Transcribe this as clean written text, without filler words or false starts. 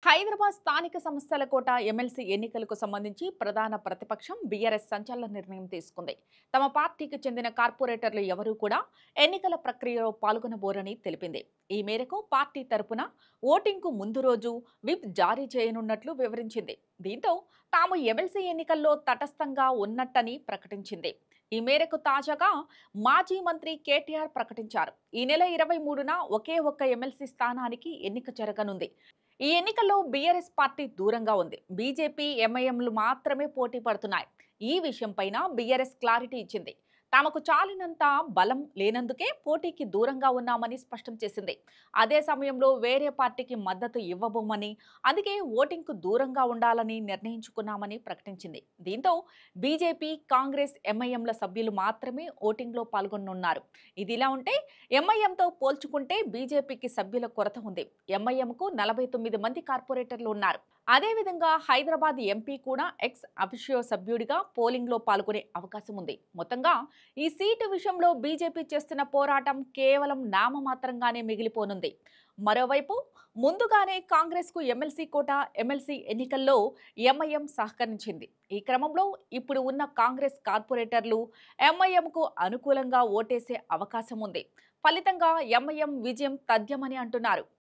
హైదరాబాద్ స్థానిక సంస్థల కోట ఎమ్మెల్సీ ఎన్నికలకు సంబంధించి ప్రధాన ప్రతిపక్షం బీఆర్ఎస్ సంచలన నిర్ణయం తీసుకుంది. తమ పార్టీకి చెందిన కార్పొరేటర్లు ఎవరూ కూడా ఎన్నికల ప్రక్రియలో పాల్గొనబోరని తెలిపింది. ఈ మేరకు పార్టీ తరపున ఓటింగ్కు ముందు రోజు విప్ జారీ చేయనున్నట్లు వివరించింది. దీంతో తాము ఎమ్మెల్సీ ఎన్నికల్లో తటస్థంగా ఉన్నట్టని ప్రకటించింది. ఈ మేరకు తాజాగా మాజీ మంత్రి కేటీఆర్ ప్రకటించారు. ఈ నెల 23న ఒకే ఒక్క ఎమ్మెల్సీ స్థానానికి ఎన్నిక జరగనుంది. ఈ ఎన్నికల్లో బీఆర్ఎస్ పార్టీ దూరంగా ఉంది. బీజేపీ, ఎంఐఎంలు మాత్రమే పోటీ పడుతున్నాయి. ఈ విషయంపైన బీఆర్ఎస్ క్లారిటీ ఇచ్చింది. తమకు చాలినంత బలం లేనందుకే పోటీకి దూరంగా ఉన్నామని స్పష్టం చేసింది. అదే సమయంలో వేరే పార్టీకి మద్దతు ఇవ్వబోమని, అందుకే ఓటింగ్కు దూరంగా ఉండాలని నిర్ణయించుకున్నామని ప్రకటించింది. దీంతో బీజేపీ, కాంగ్రెస్, ఎంఐఎంల సభ్యులు మాత్రమే ఓటింగ్లో పాల్గొనున్నారు. ఇదిలా ఉంటే ఎంఐఎంతో పోల్చుకుంటే బీజేపీకి సభ్యుల కొరత ఉంది. ఎంఐఎంకు 49 మంది కార్పొరేటర్లు ఉన్నారు. అదేవిధంగా హైదరాబాద్ ఎంపీ కూడా ఎక్స్ అఫిషియో సభ్యుడిగా పోలింగ్లో పాల్గొనే అవకాశం ఉంది. మొత్తంగా ఈ సీటు విషయంలో బీజేపీ చేస్తున్న పోరాటం కేవలం నామమాత్రంగానే మిగిలిపోనుంది. మరోవైపు ముందుగానే కాంగ్రెస్కు ఎమ్మెల్సీ కోట ఎమ్మెల్సీ ఎన్నికల్లో ఎంఐఎం సహకరించింది. ఈ క్రమంలో ఇప్పుడు ఉన్న కాంగ్రెస్ కార్పొరేటర్లు ఎంఐఎంకు అనుకూలంగా ఓటేసే అవకాశం ఉంది. ఫలితంగా ఎంఐఎం విజయం తథ్యమని అంటున్నారు.